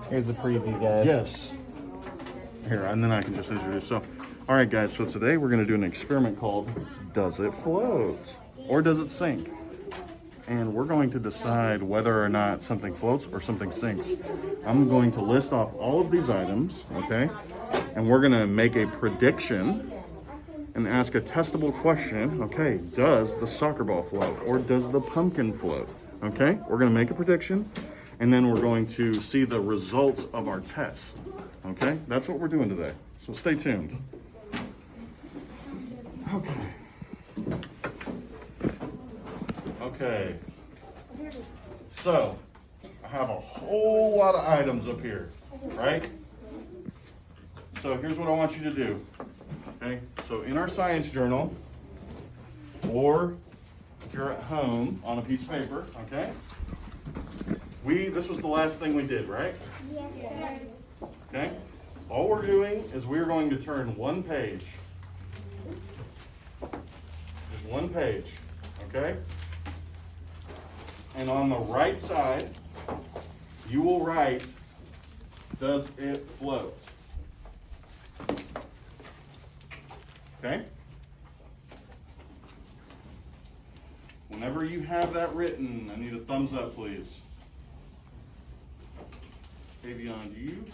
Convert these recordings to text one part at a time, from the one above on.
Here's a preview, guys. Yes. Here, and then I can just introduce. So, all right, guys. So today we're going to do an experiment called Does It Float? Or Does It Sink? And we're going to decide whether or not something floats or something sinks. I'm going to list off all of these items, okay? And we're going to make a prediction and ask a testable question. Okay, does the soccer ball float or does the pumpkin float? Okay, we're going to make a prediction and then we're going to see the results of our test. Okay, that's what we're doing today. So stay tuned. Okay. Okay. So, I have a whole lot of items up here, right? So here's what I want you to do. Okay, so in our science journal, or if you're at home on a piece of paper, okay? This was the last thing we did, right? Yes. Okay? All we're doing is we're going to turn one page. Just one page, okay? And on the right side, you will write, does it float? Okay? Whenever you have that written, I need a thumbs up, please. Avion, do you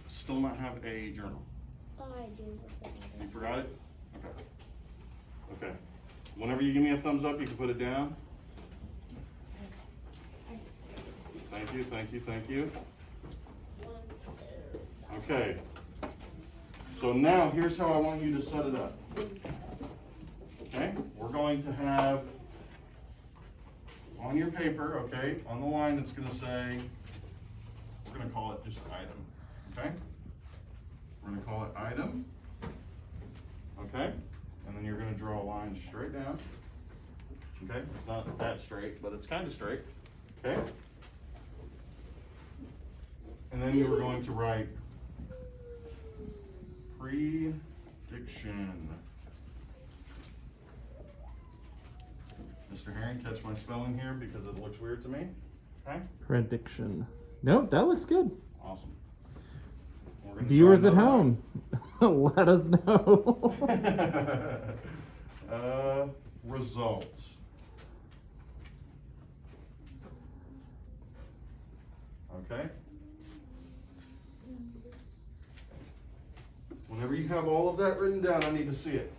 still not have a journal? Oh, I do. You forgot it? Okay. Okay. Whenever you give me a thumbs up, you can put it down. Thank you, thank you, thank you. Okay. So now, here's how I want you to set it up. Okay? We're going to have on your paper, okay, on the line it's going to say, we're going to call it just item. Okay? We're going to call it item. Okay? And then you're going to draw a line straight down. Okay? It's not that straight, but it's kind of straight. Okay? And then you are going to write prediction. Mr. Herring, catch my spelling here because it looks weird to me. Okay? Prediction. Nope, that looks good. Awesome. We're gonna Viewers try at another home, let us know. Result. Okay? Whenever you have all of that written down, I need to see it.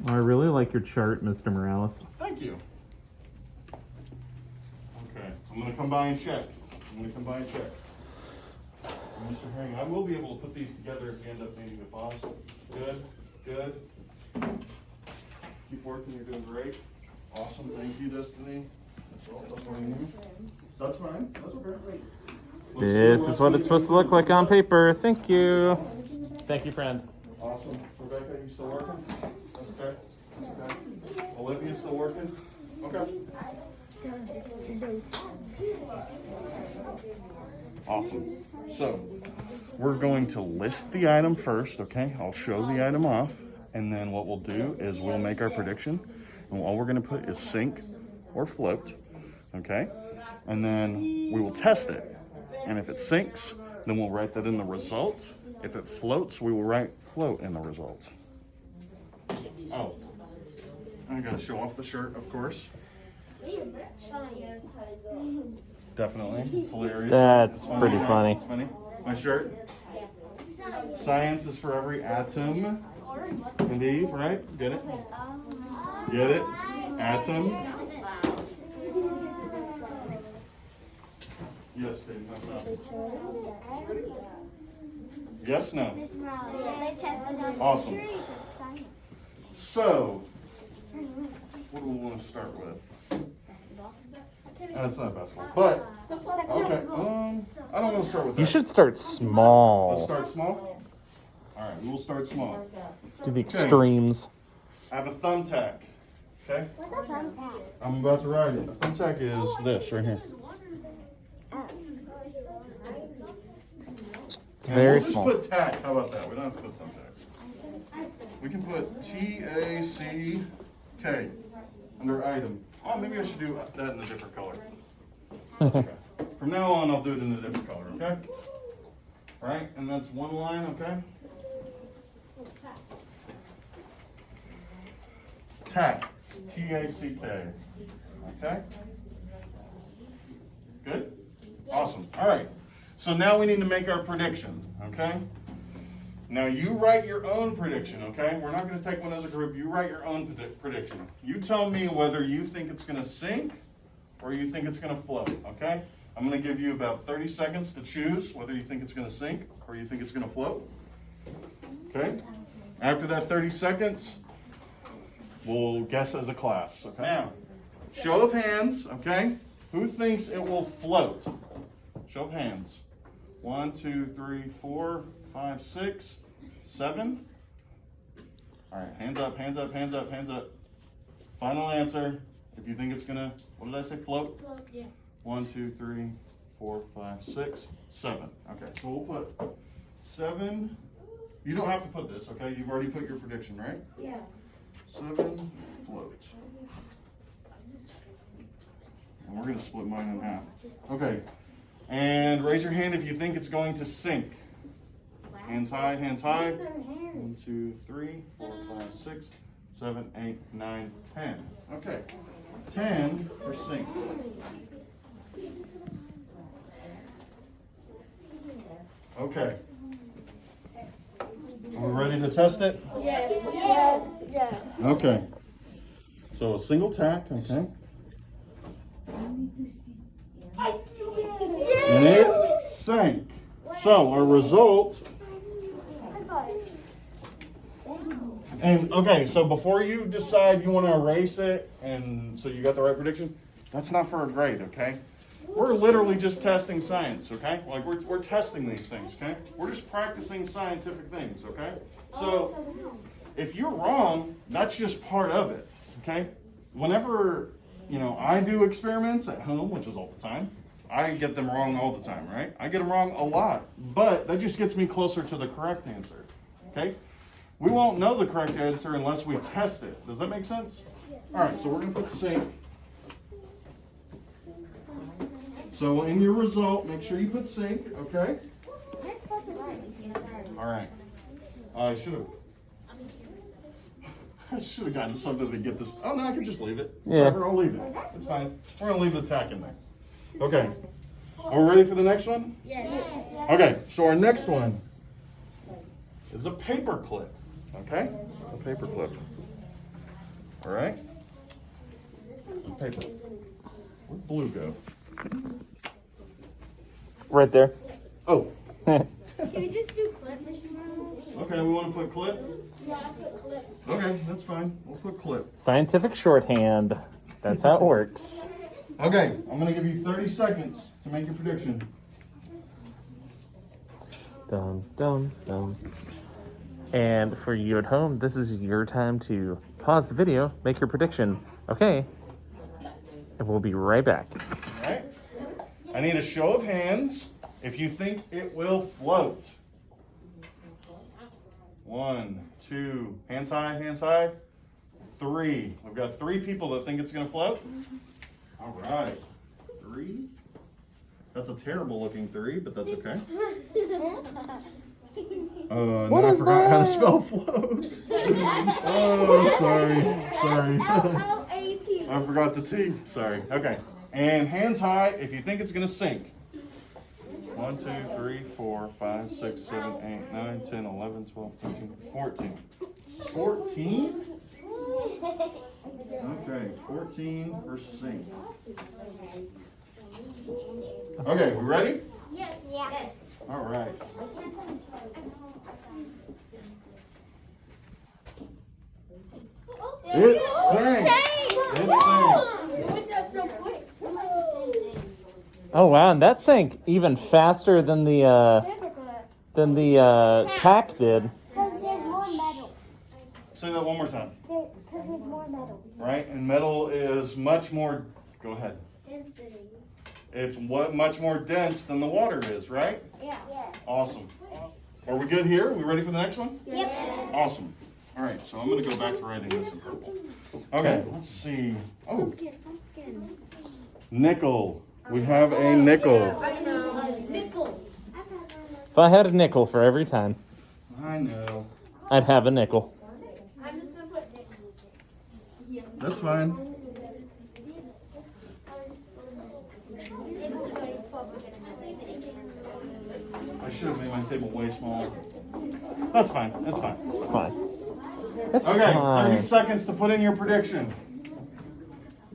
I really like your chart, Mr. Morales. Thank you. Okay, I'm gonna come by and check. Mr. Herring, I will be able to put these together if you end up needing a pause. Good. Keep working, you're doing great. Awesome, thank you, Destiny. That's fine, that's okay. This is what it's supposed to look like on paper. Thank you. Thank you, friend. Awesome. Rebecca, you still working? That's okay. Olivia, still working? Okay. Awesome. So, we're going to list the item first, okay? I'll show the item off, and then what we'll do is we'll make our prediction, and all we're going to put is sink or float, okay? And then we will test it. And if it sinks, then we'll write that in the result. If it floats, we will write float in the result. Oh, I gotta show off the shirt, of course. Definitely, it's hilarious. That's pretty funny. It's funny. My shirt. Science is for every atom. And Eve, right? Get it? Get it? Atom. Yes, Dave, that's up. Yes, no. Awesome. So, what do we want to start with? It's not basketball, but okay. I don't want to start with that. You should start Let's small. start small. All right, we will start small. Do the extremes. I have a thumbtack. Okay. I'm about to write it. A thumbtack is this right here. It's very we'll small. just put tack. How about that? We don't have to put thumbtacks. We can put T-A-C-K under item. Oh, maybe I should do that in a different color. That's okay. From now on, I'll do it in a different color, okay? All right, and that's one line, okay? Tack, T-A-C-K, okay? Good? Awesome, all right. So now we need to make our prediction, okay? Now you write your own prediction, okay? We're not gonna take one as a group, you write your own prediction. You tell me whether you think it's gonna sink or you think it's gonna float, okay? I'm gonna give you about 30 seconds to choose whether you think it's gonna sink or you think it's gonna float. Okay? After that 30 seconds, we'll guess as a class. Okay? Now, show of hands, okay? Who thinks it will float? Show of hands. 1, 2, 3, 4, 5, 6, 7. All right, hands up, hands up, hands up, hands up. Final answer. If you think it's gonna, what did I say, float? Float, yeah. 1, 2, 3, 4, 5, 6, 7. Okay, so we'll put 7. You don't have to put this, okay? You've already put your prediction, right? Yeah. 7 float. And we're going to split mine in half. Okay, and raise your hand if you think it's going to sink. Hands high, hands high. 1, 2, 3, 4, 5, 6, 7, 8, 9, 10. Okay, 10 for sink. Okay. Are we ready to test it? Yes. Yes. Yes. Okay. So a single tack, okay? And it sank. So our result, and okay, so before you decide you want to erase it, and so you got the right prediction, that's not for a grade, okay? We're literally just testing science, okay? Like we're testing these things, okay? We're just practicing scientific things, okay? So if you're wrong, that's just part of it, okay? Whenever, I do experiments at home, which is all the time, I get them wrong all the time, right? I get them wrong a lot, but that just gets me closer to the correct answer, okay? We won't know the correct answer unless we test it. Does that make sense? All right, so we're gonna put sink. So in your result, make sure you put sink, okay? All right. I should have gotten something to get this. Oh no, I can just leave it. Yeah. Whatever, I'll leave it. It's fine. We're gonna leave the tack in there. Okay. Are we ready for the next one? Yes. Okay. So our next one is a paper clip. Okay. A paper clip. All right. A paper. Where'd blue go? Right there. Oh. Can we just do clip, Mr. Marlowe? Okay. We want to put clip. Yeah, I put clip. Okay, that's fine. We'll put clip. Scientific shorthand. That's how it works. Okay, I'm gonna give you 30 seconds to make your prediction. Dum, dum, dum. And for you at home, this is your time to pause the video, make your prediction. Okay. And we'll be right back. All right. I need a show of hands if you think it will float. 1, 2, hands high, hands high. 3. We've got 3 people that think it's gonna float. All right. 3. That's a terrible looking 3, but that's okay. Now I forgot how to spell float. Oh, sorry. L-O-A-T. I forgot the T. Sorry. Okay. And hands high if you think it's gonna sink. 1, 2, 3, 4, 5, 6, 7, 8, 9, 10, 11, 12, 13, 14. 14? Okay, 14 for sink. Okay, we ready? Yes. Yes. All right. It sank. It sank. Went that so quick. Oh wow, and that sank even faster than the tack did. Because there's more metal. Say that one more time. Because there's more metal. Right? And metal is much more, go ahead. Density. It's much more dense than the water is, right? Yeah. Yeah. Awesome. Are we good here? We ready for the next one? Yep. Awesome. All right, so I'm going to go back to writing this in purple. Okay, let's see. Oh, Pumpkin. nickel. We have a nickel. Nickel. If I had a nickel for every time, I know. I'd have a nickel. I'm just gonna put nickel. That's fine. I should have made my table way smaller. That's fine. That's fine. Fine. It's Okay, fine. 30 seconds to put in your prediction.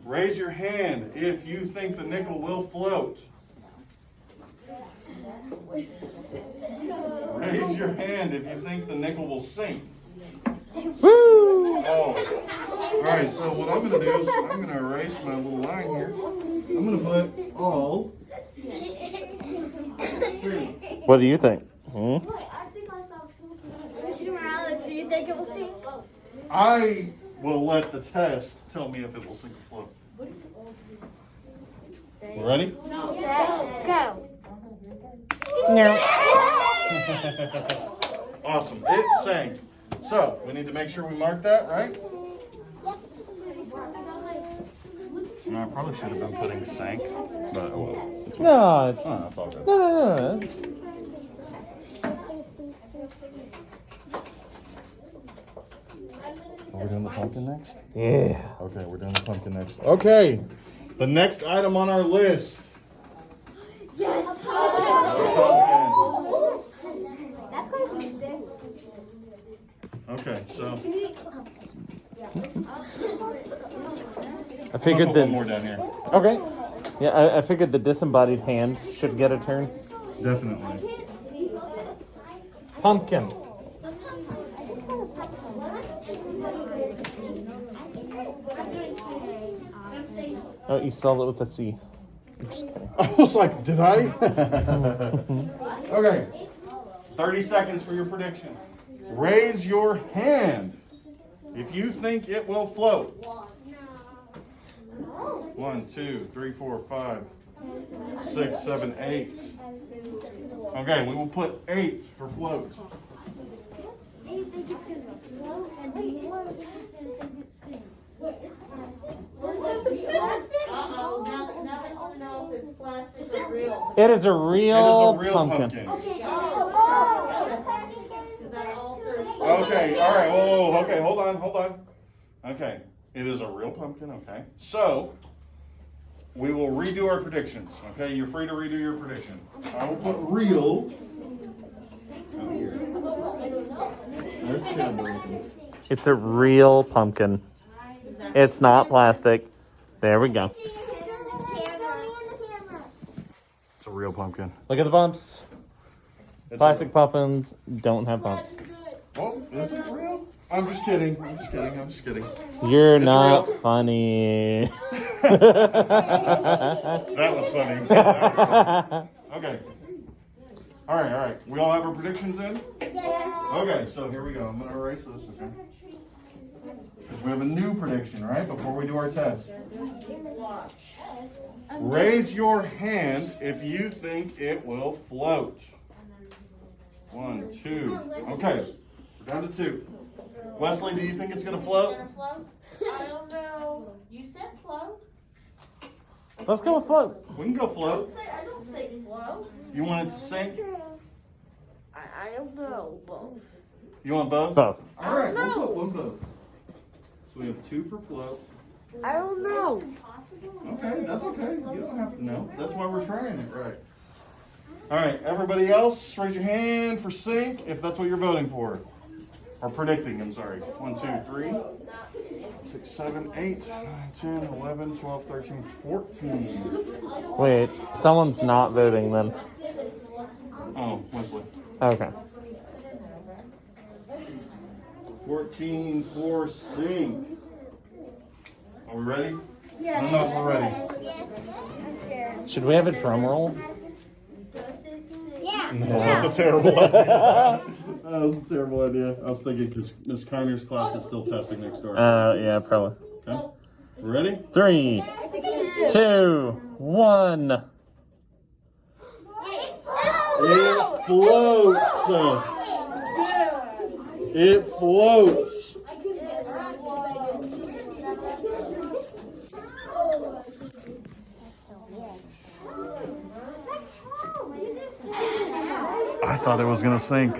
Raise your hand if you think the nickel will float. Raise your hand if you think the nickel will sink. Woo! Oh. All right, so what I'm going to do is I'm going to erase my little line here. I'm going to put all sink. What do you think? Hmm? I think I saw two. Morales, do you think it will sink? I will let the test tell me if it will sink or float. You ready? Set, go. No. Awesome. It sank. So we need to make sure we mark that, right? No, I probably should have been putting sank, but oh well. It's No, it's oh, that's all good. no. Are we doing the pumpkin next? Yeah. Okay, we're doing the pumpkin next. Okay, the next item on our list. Yes. Pumpkin. That's gonna be big. Okay, so I I'll figured put one that. more down here. Okay. Yeah, I figured the disembodied hand should get a turn. Definitely. Pumpkin. Oh, you spelled it with a C. I'm just kidding. I was like, did I? Okay, 30 seconds for your prediction. Raise your hand if you think it will float. 1, 2, 3, 4, 5, 6, 7, 8. Okay, we will put 8 for float. Uh-oh, now they want to know if it's plastic or real. It is a It real, is a real pumpkin. pumpkin. That alters. Okay, all right, whoa, okay, hold on. Okay, it is a real pumpkin, okay. So, we will redo our predictions, okay? You're free to redo your prediction. I will put real. Oh, here. That's terrible looking. It's a real pumpkin. It's not plastic. There we go. It's a real pumpkin. Look at the bumps. It's Plastic pumpkins don't have bumps. Oh, is it real? I'm just kidding. You're It's not real. funny. That was funny. Okay. All right. We all have our predictions in? Okay, so here we go. I'm going to erase this, okay? Because we have a new prediction, right? Before we do our test. Raise your hand if you think it will float. 1, 2. Okay, we're down to 2. Wesley, do you think it's going to float? I don't know. You said float. Let's go with float. We can go float. I don't say float. You want it to sink? I don't know. Both. You want both? Both. All right, we'll put one both. So we have 2 for float. I don't know. Okay, that's okay. You don't have to know. That's why we're trying it, right? All right, everybody else, raise your hand for sink if that's what you're voting for. Or predicting, I'm sorry. 1, 2, 3, 6, 7, 8, 9, 10, 11, 12, 13, 14. Wait, someone's not voting then. Oh, Wesley. Okay. 14 for sink. Are we ready? Yeah. I don't know if we're ready. I'm scared. Should we have a drum roll? Yeah. No, that's a terrible idea. That was a terrible idea. I was thinking because Miss Carner's class is still testing next door. Yeah, probably. Okay. Ready? 3, 2, 1. It floats. It floats. thought it was gonna sink.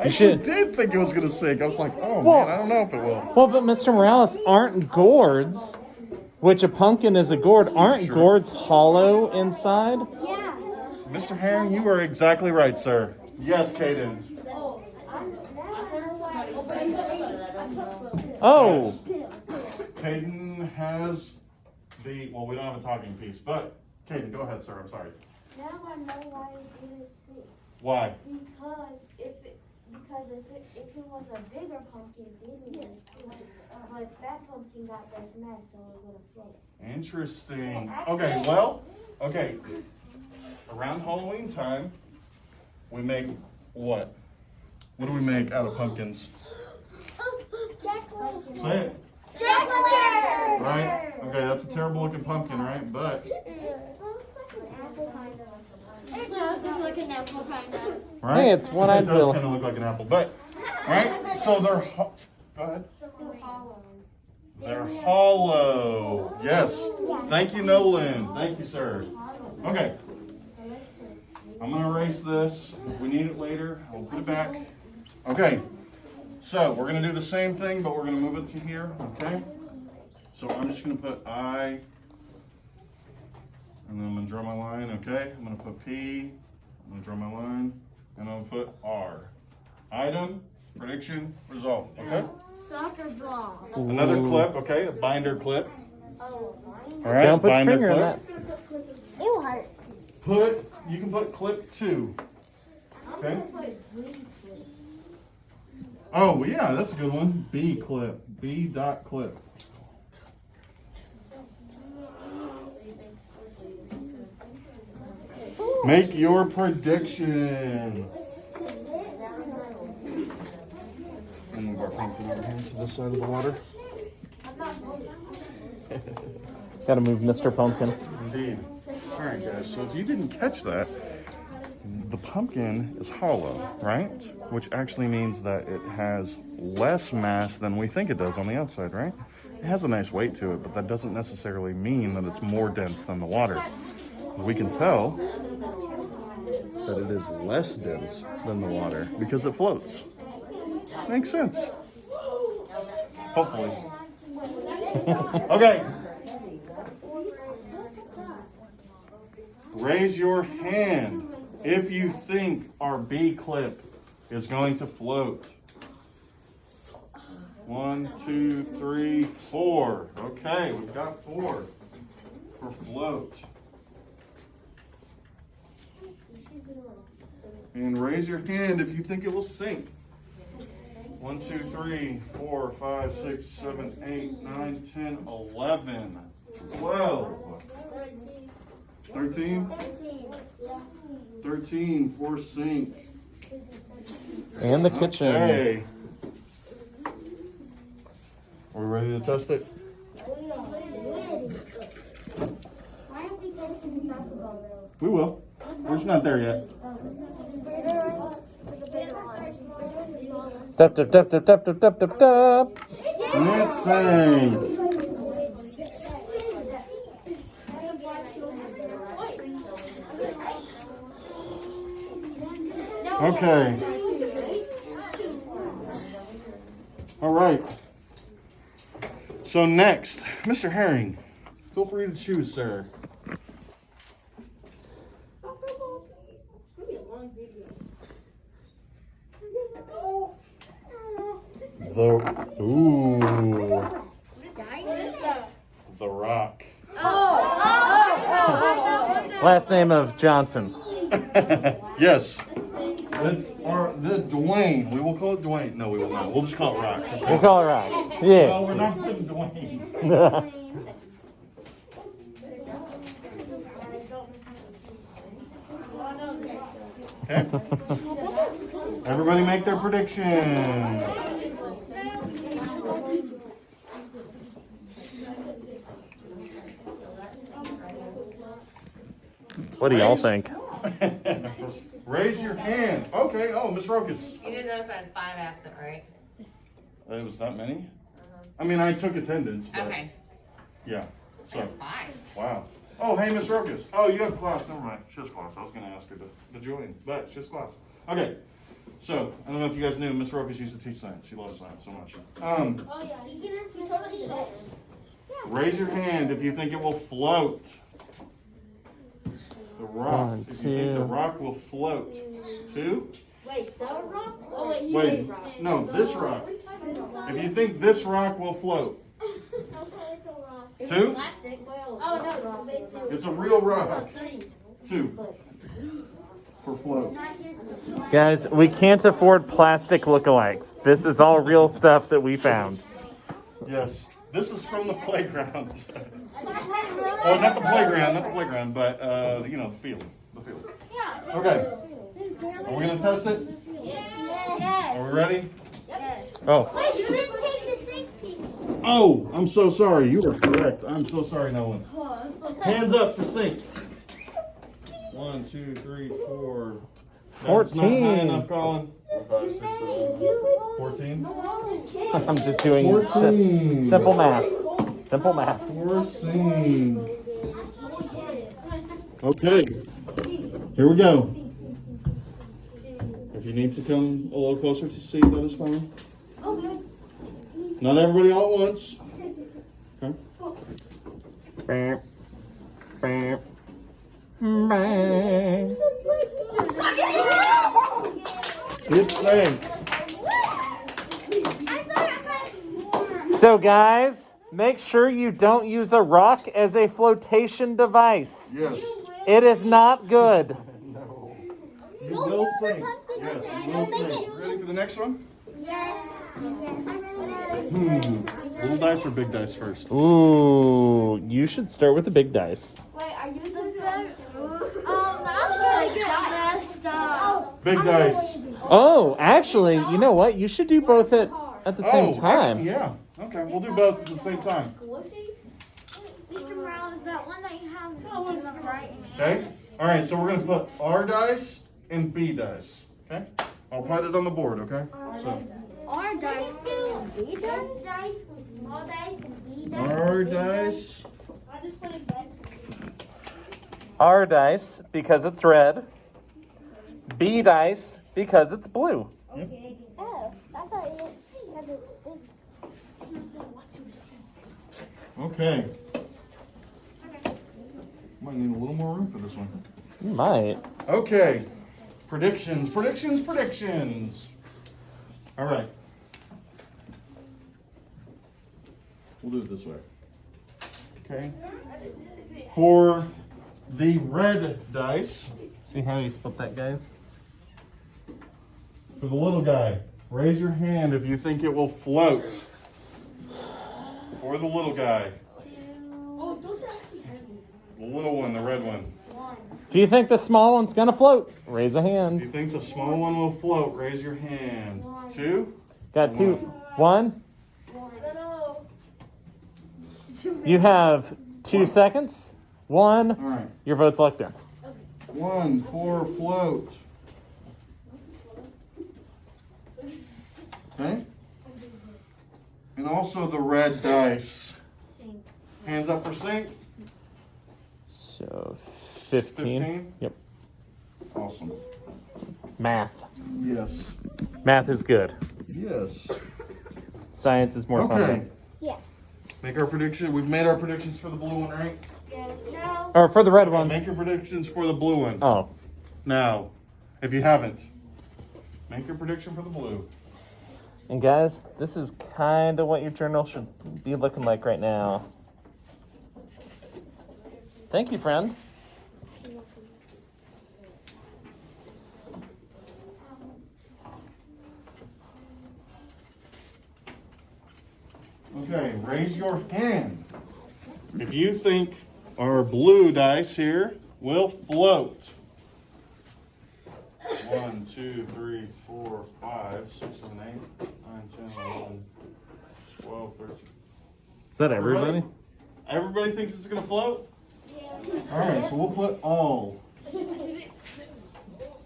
I You should- did think it was gonna sink. I was like, oh Well- man, I don't know if it will. Well, but Mr. Morales, aren't gourds, which a pumpkin is a gourd, aren't Sure. gourds hollow inside? Yeah. Mr. Herring, you are exactly right, sir. Yes, Caden. Oh, Caden has well, we don't have a talking piece, but Caden, go ahead, sir. I'm sorry. Now I know why it didn't sink. Why? Because if it was a bigger pumpkin, then it would sink. But that pumpkin got less mass, so it would have floated. Interesting. Okay, well, okay. Around Halloween time, we make what? What do we make out of pumpkins? Jack-o'-lantern. Say it. Jack-o'-lantern. Right? Okay, that's a terrible looking pumpkin, right? But, It does look like an apple kind of. right? Hey, it's what It I'd does feel. kind of look like an apple, but, right? So they're, go ahead. They're hollow. Yes. Thank you, Nolan. Thank you, sir. Okay. I'm gonna erase this. If we need it later, I'll put it back. Okay. So we're gonna do the same thing, but we're gonna move it to here. Okay. So I'm just gonna put I, and then I'm gonna draw my line. Okay. I'm gonna put P. I'm gonna draw my line, and I'm gonna put R. Item, prediction, result. Okay. Soccer ball. Another Ooh. clip. Okay. A binder clip. Oh, All right. Don't put your binder finger in clip. that. it hurts. You can put clip 2. Okay. Oh, yeah, that's a good one. B clip. B dot clip. Make your prediction. And move our pumpkin over here to this side of the water. Gotta move Mr. Pumpkin. Indeed. All right, guys. So if you didn't catch that, the pumpkin is hollow, right? Which actually means that it has less mass than we think it does on the outside, right? It has a nice weight to it, but that doesn't necessarily mean that it's more dense than the water. We can tell that it is less dense than the water because it floats. Makes sense. Hopefully. Okay. Raise your hand if you think our B clip is going to float. 1, 2, 3, 4. Okay, we've got 4 for float. And raise your hand if you think it will sink. 1, 2, 3, 4, 5, 6, 7, 8, 9, 10, 11, 12, 13, 13 for sink. And the kitchen. Okay. Are we ready to test it? Why don't we go to the soccer ball? We will. We're just not there yet. Dup, dup, dup, dup, dup, dup, dup, dup, dup. And it sank. Okay. All right. So next, Mr. Herring, feel free to choose, sir. The Rock. Last name of Johnson. Yes. That's the Dwayne. We will call it Dwayne. No, we will not. We'll just call it Rock. We'll call it Rock. No, Yeah. we're not putting Dwayne. Okay. Everybody make their prediction. What do y'all think? Raise your hand. Okay. Oh, Miss Rokas. You didn't notice I had 5 absent, right? It was that many? I mean, I took attendance, but Okay. yeah. So, That's 5. wow. Oh, hey, Miss Rokas. Oh, you have class. Never mind. She has class. I was going to ask her to join, but she has class. Okay. So, I don't know if you guys knew, Miss Rokas used to teach science. She loves science so much. Oh yeah, you can ask me told us today. Raise your hand if you think it will float. The rock. One, If you think the two. rock will float. 2. Wait, that rock? Oh wait, he Wait, made rock. no, this rock. If you think this rock will float. Okay, it's a rock. 2. Plastic. Oh no, big two. It's a real rock. 3. 2. For float. Guys, we can't afford plastic lookalikes. This is all real stuff that we found. Yes. This is from the playground. Oh, not the playground, but you know, the field. The field. Yeah. Okay. Are we gonna test it? Yes. Are we ready? Yes. Oh, Wait, you didn't take the sink piece. Oh, I'm so sorry. You were correct. I'm so sorry, Nolan. Hands up for sink. 1, 2, 3, 4. That's not high 14. enough, Colin. 5, 6, 7, 14. I'm just doing 14. simple math. Simple math. 14. Okay. Here we go. If you need to come a little closer to see, that is fine. Not everybody all at once. Okay. Bam. Bam. Bam. It sank. So guys, make sure you don't use a rock as a flotation device. Yes. It is not good. You will sink. Yes, you will sink. Ready for the next one? Little dice or big dice first? Ooh, you should start with the big dice. Wait, are you the that's really good. Messed up. Big dice. Oh, actually, you know what? You should do both at the same Actually, time. yeah. Okay, we'll do both at the same time. Mr. Morale, is that one that you have in the right hand? Okay? All right, so we're going to put R dice and B dice. Okay? I'll put it on the board, okay? So, R dice. B dice? Small dice and B dice? R dice. I just put a dice. R dice because it's red. B dice because it's blue. Okay. Oh, I thought it had its big. Okay. Might need a little more room for this one. You might. Okay. Predictions. All right. We'll do it this way. Okay. For the red dice, See how you split that, guys? for the little guy, raise your hand if you think it will float. For the little guy. The little one, the red one. If you think the small one's gonna float, raise a If hand. you think the small one will float, raise your hand. 2. Got 2. 1. You have 2 seconds. 1. All right. Your vote's locked in. 1 for float. Okay. And also the red dice. Sink. Hands up for sink. So 15. 15. Yep. Awesome. Math. Yes. Math is good. Yes. Science is more Okay. fun. Yeah. Make our prediction. We've made our predictions for the blue one, right? Yes. No. Or for the red one. Make your predictions for the blue one. Oh. Now, if you haven't, make your prediction for the blue. And guys, this is kind of what your journal should be looking like right now. Thank you, friend. Okay, raise your hand if you think our blue dice here will float. 1, 2, 3, 4, 5, 6, 7, 8, 9, 10, 11, 12, 13. Is that everybody? Everybody thinks it's gonna float? Yeah. All right, so we'll put all.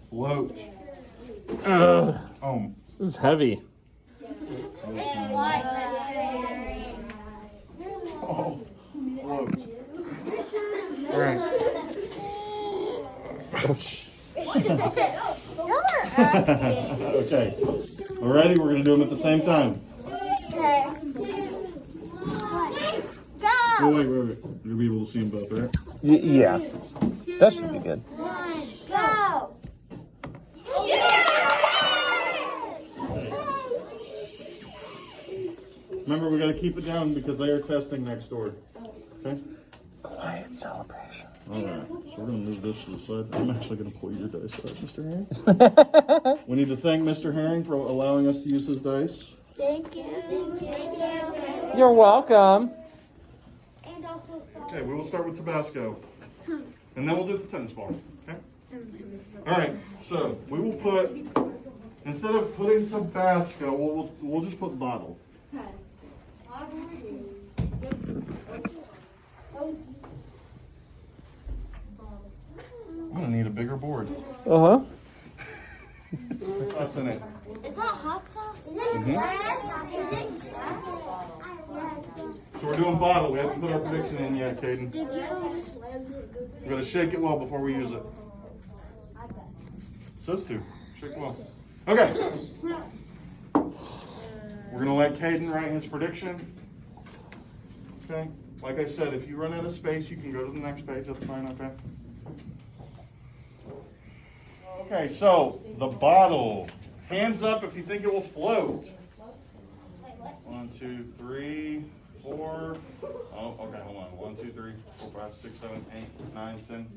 Float. Ugh, Oh, this is heavy. It's white. That's oh, float. All right. Okay. Alrighty, we're gonna do them at the same time. Okay. Oh, wait. You'll be able to see them both, right? Yeah. That should be good. Go. Remember, we gotta keep it down because they are testing next door. Okay? Quiet celebration. Alright, so we're gonna move this to the side. I'm actually gonna pull your dice out, Mr. Herring. We need to thank Mr. Herring for allowing us to use his dice. Thank you. Thank you. You're welcome. And also Okay, we will start with Tabasco. And then we'll do the tennis ball. Okay? Alright, so we will put, instead of putting Tabasco, we'll just put bottle. I'm gonna need a bigger board. Uh huh. What's in it? Is that hot sauce? So we're doing bottle. We haven't put our prediction in yet, Caden. Did you? We're gonna shake it well before we use it. Says to. Shake it well. Okay. We're gonna let Caden write his prediction. Okay. Like I said, if you run out of space, you can go to the next page. That's fine. Okay. Okay. So the bottle. Hands up if you think it will float. 1, 2, 3, 4. Oh, okay. Hold on. 1, 2, 3, 4, 5, 6, 7, 8, 9, 10.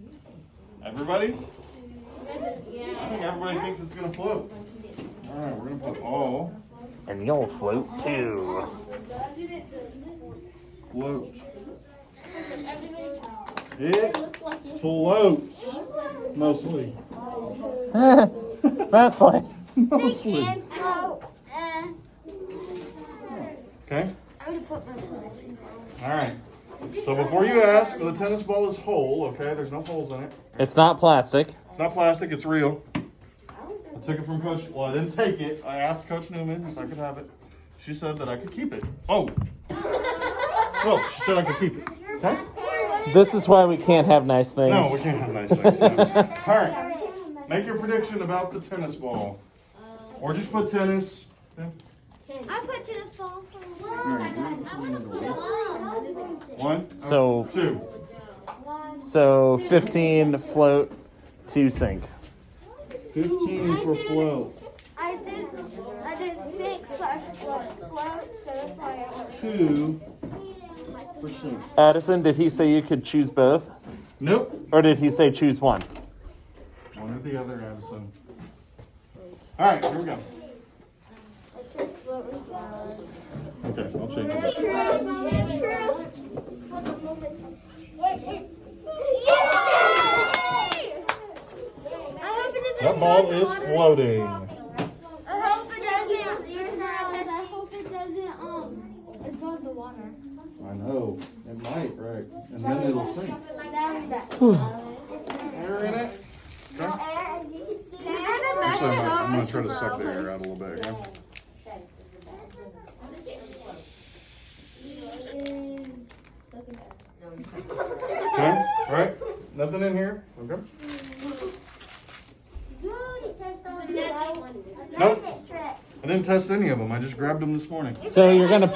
Everybody? I think everybody thinks it's gonna float. All right. We're gonna put all. And you'll float too. Float. It floats. Mostly. Mostly. Mostly. Okay. All right. So before you ask, the tennis ball is whole. Okay. There's no holes in it. It's not plastic. It's not plastic. It's real. I took it from Coach. Well, I didn't take it. I asked Coach Newman if I could have it. She said that I could keep it. Oh. Well, she said I could keep it. Okay. This is why we can't have nice things. No, we can't have nice things. No. All right. Make your prediction about the tennis ball. Or just put tennis. Okay. I put tennis ball. One. So- 2. So 15 float, 2 sink. 15 for float. I did 6 float, so that's why I went. 2 for sink. Addison, did he say you could choose both? Nope. Or did he say choose one? One or the other, Addison. All right, here we go. Okay, I'll change it. That ball is floating. I hope it doesn't. I hope it doesn't. It's on the water. I know. It might, right? And then it'll sink. That'll be bad. Air in it. Okay. Actually, I'm gonna try to suck the air out a little bit. Okay? Okay. All right. Nothing in here. Okay. Nope. I didn't test any of them. I just grabbed them this morning. So you're gonna.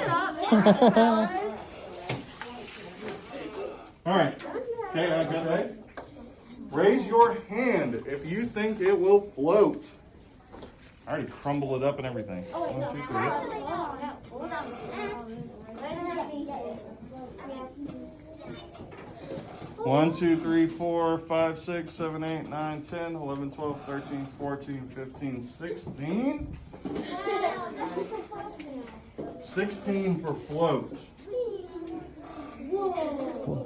All right. Okay, I got right. Raise your hand if you think it will float. I already crumbled it up and everything. 1, 2, 3. 1, 2, 3, 4, 5, 6, 7, 8, 9, 10, 11, 12, 13, 14, 15, 16. 16 for float.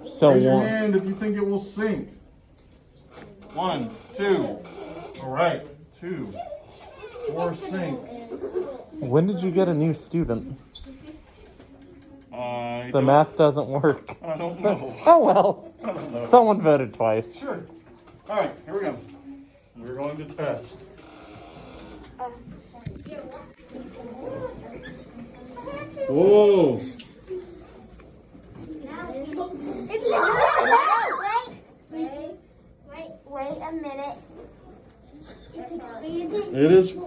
So Raise your one. hand if you think it will sink. 1, 2. All right. 2. 4 sink. When did you get a new student? I The don't- math doesn't work. I don't know. Oh well. I don't know. Someone voted twice. Sure. All right, here we go. We're going to test. Whoa. Wait a minute. It is.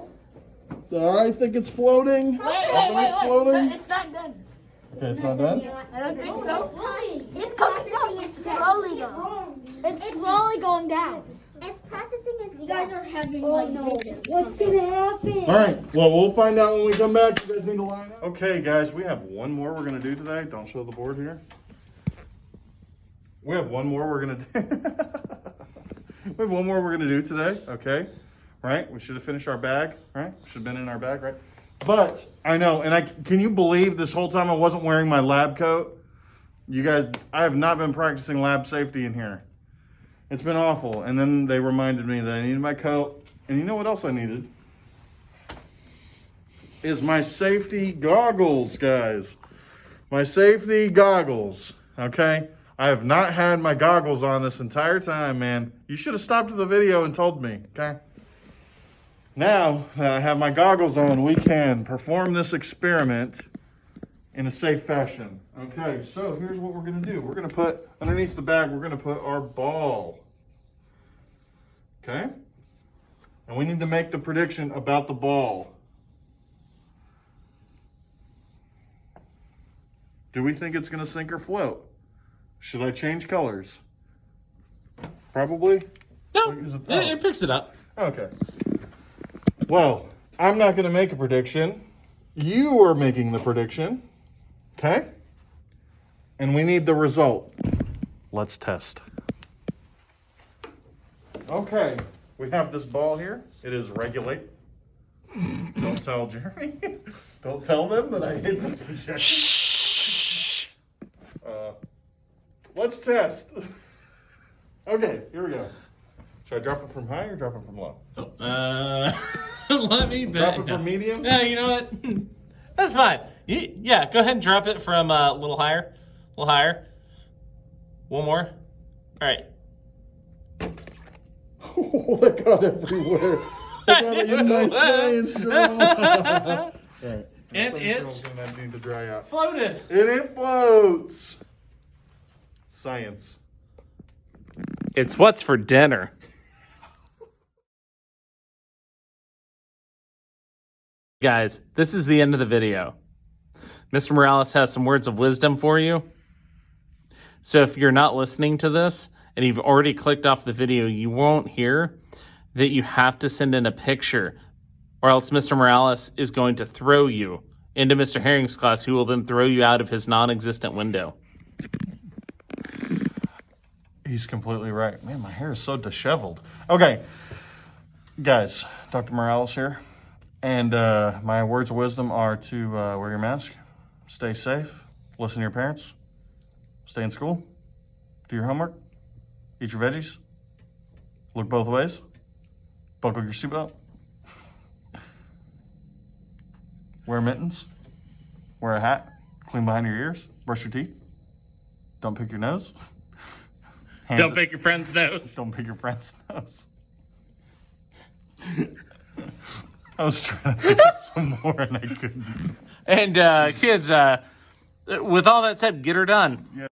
I think it's floating. It's floating. It's not done. Okay, it's not done. I don't think so. It's coming down. It's slowly going. It's slowly going down. It's processing its. You guys are having What's gonna happen? All right. Well, we'll find out when we come back. You guys need to line up. Okay, guys, we have one more we're gonna do today. Don't show the board here. We have one more we're gonna do. We have one more we're gonna do today. Okay. Right? We should have finished our bag. Right? Should have been in our bag. Right? But I know, and can you believe this whole time I wasn't wearing my lab coat? You guys, I have not been practicing lab safety in here. It's been awful. And then they reminded me that I needed my coat. And you know what else I needed? Is my safety goggles, guys. My safety goggles, okay? I have not had my goggles on this entire time, man. You should have stopped the video and told me, okay? Now that I have my goggles on, we can perform this experiment in a safe fashion. Okay, so here's what we're gonna do. We're gonna put, underneath the bag, we're gonna put our ball. Okay? And we need to make the prediction about the ball. Do we think it's gonna sink or float? Should I change colors? Probably? No, Is it- it picks it up. Okay. Well, I'm not going to make a prediction. You are making the prediction. Okay? And we need the result. Let's test. Okay. We have this ball here. It is regulate. Don't tell Jeremy. Don't tell them that I hit the projection. Shh. Let's test. Okay, here we go. Should I drop it from high or drop it from low? Let me bet. Drop it from medium? Yeah, you know what? That's fine. Yeah, go ahead and drop it from a little higher. A little higher. One more. All right. Oh, that got everywhere. I got it in my science journal. All right. And Science it's journal's gonna need to dry out. floated. And it floats. Science. It's what's for dinner. Guys, this is the end of the video. Mr. Morales has some words of wisdom for you. So if you're not listening to this and you've already clicked off the video, you won't hear that you have to send in a picture, or else Mr. Morales is going to throw you into Mr. Herring's class, who will then throw you out of his non-existent window. He's completely right. Man, my hair is so disheveled. Okay, guys, Dr. Morales here. And my words of wisdom are to wear your mask, stay safe, listen to your parents, stay in school, do your homework, eat your veggies, look both ways, buckle your seatbelt, wear mittens, wear a hat, clean behind your ears, brush your teeth, don't pick your nose. Don't pick your friend's nose. Don't pick your friend's nose. I was trying to think of some more and I couldn't. And kids, with all that said, get her done. Yeah.